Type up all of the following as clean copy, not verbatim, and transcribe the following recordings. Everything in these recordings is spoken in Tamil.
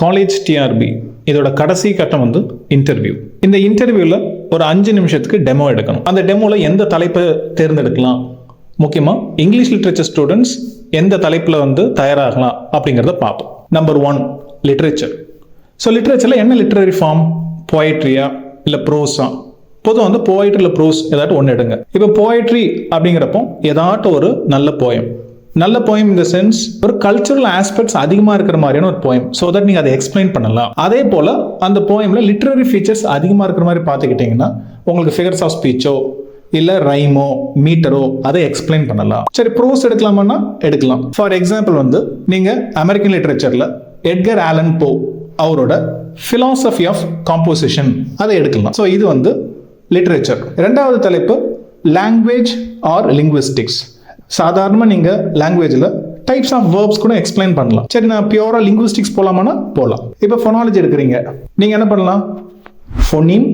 காலேஜ் டிஆர்பி இதோட கடைசி கட்டம் வந்து இன்டர்வியூ. இந்த இன்டர்வியூவில் ஒரு 5 நிமிஷத்துக்கு டெமோ எடுக்கணும். அந்த டெமோவில் எந்த தலைப்பை தேர்ந்தெடுக்கலாம், முக்கியமாக இங்கிலீஷ் லிட்ரேச்சர் ஸ்டூடெண்ட்ஸ் எந்த தலைப்பில் வந்து தயாராகலாம் அப்படிங்கிறத பார்ப்போம். Number 1 literature. ஸோ லிட்ரேச்சரில் என்ன லிட்ரரி ஃபார்ம், போயட்ரியா இல்லை ப்ரோஸா? பொதுவாக வந்து போயட்ரி இல்லை ப்ரோஸ் ஏதாட்டும் ஒன்று எடுங்க. இப்போ போயட்ரி அப்படிங்கிறப்போ ஏதாட்டும் ஒரு நல்ல போயம், நல்ல போயம் இந்த சென்ஸ் ஒரு கல்ச்சுரல் ஆஸ்பெக்ட்ஸ் அதிகமாக இருக்கிற மாதிரியான ஒரு போயம், ஸோ தட் நீங்கள் அதை எக்ஸ்பிளைன் பண்ணலாம். அதே போல் அந்த போயமில் லிட்ரரி ஃபீச்சர்ஸ் அதிகமாக இருக்கிற மாதிரி பார்த்துக்கிட்டிங்கன்னா உங்களுக்கு ஃபிகர்ஸ் ஆஃப் ஸ்பீச்சோ இல்லை ரைமோ மீட்டரோ அதை எக்ஸ்பிளைன் பண்ணலாம். சரி, ப்ரோஸ் எடுக்கலாமான்னா எடுக்கலாம். ஃபார் எக்ஸாம்பிள் வந்து நீங்கள் அமெரிக்கன் லிட்ரேச்சரில் எட்கர் ஆலன் போ அவரோட ஃபிலாசபி ஆஃப் காம்போசிஷன் அதை எடுக்கலாம். ஸோ இது வந்து லிட்ரேச்சர். ரெண்டாவது தலைப்பு லாங்குவேஜ் ஆர் லிங்குவிஸ்டிக்ஸ். சாதாரணமாக நீங்கள் லாங்குவேஜில் டைப்ஸ் ஆஃப் வேர்ப்ஸ் கூட எக்ஸ்பிளைன் பண்ணலாம். சரி, நான் பியூராக லிங்குவிஸ்டிக்ஸ் போகலாமான்னா போகலாம். இப்போ ஃபோனாலஜி எடுக்கிறீங்க, நீங்கள் என்ன பண்ணலாம்? ஃபோனீம்,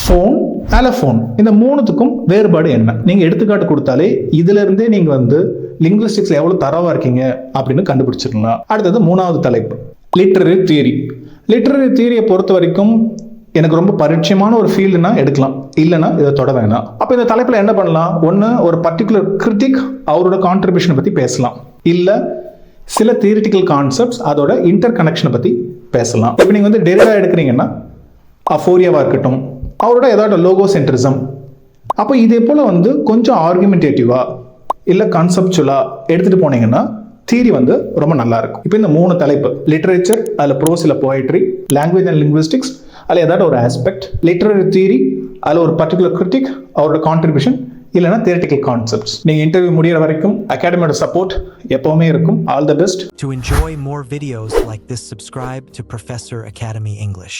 ஃபோன், அலஃபோன், இந்த மூணுத்துக்கும் வேறுபாடு என்ன நீங்கள் எடுத்துக்காட்டு கொடுத்தாலே இதிலிருந்தே நீங்கள் வந்து லிங்குவிஸ்டிக்ஸில் எவ்வளோ தரவாக இருக்கீங்க அப்படின்னு கண்டுபிடிச்சிடலாம். அடுத்தது 3வது தலைப்பு லிட்ரரி தியரி. லிட்ரரி தியரியை பொறுத்த வரைக்கும் எனக்கு ரொம்ப பரிச்சயமான ஒரு ஃபீல்டுனா எடுக்கலாம், இல்லைன்னா இதை தொட வேணாம். அப்போ இந்த தலைப்பில் என்ன பண்ணலாம்? ஒன்று ஒரு பர்டிகுலர் கிரிட்டிக் அவரோட கான்ட்ரிபியூஷனை பற்றி பேசலாம், இல்லை சில தியரிட்டிக்கல் கான்செப்ட்ஸ் அதோட இன்டர் கனெக்ஷனை பற்றி பேசலாம். இப்போ நீங்கள் வந்து டெரிடா எடுக்கிறீங்கன்னா அஃபோரியாவாக இருக்கட்டும், அவரோட ஏதாவது லோகோ சென்ட்ரிசம், அப்போ இதே போல் வந்து கொஞ்சம் ஆர்குமெண்டேட்டிவாக இல்லை கான்செப்சுவலாக எடுத்துகிட்டு போனீங்கன்னா தியரி வந்து ரொம்ப நல்லா இருக்கும். இப்போ இந்த 3 தலைப்பு லிட்ரேச்சர், அதில் ப்ரோஸ் இல்லை போயட்ரி, லாங்குவேஜ் அண்ட் லிங்குவிஸ்டிக்ஸ் அதில் ஏதாவது ஒரு ஆஸ்பெக்ட், லிட்ரரி தியரி அதில் ஒரு பர்டிகுலர் கிரிட்டிக் அவரோட கான்ட்ரிபியூஷன், இல்லைனா தியரிட்டிக்கல் கான்செப்ட்ஸ். நீங்கள் இன்டர்வியூ முடிகிற வரைக்கும் அகாடமியோட சப்போர்ட் எப்போவுமே இருக்கும். All the best. To enjoy more videos like this, subscribe to Professor Academy English.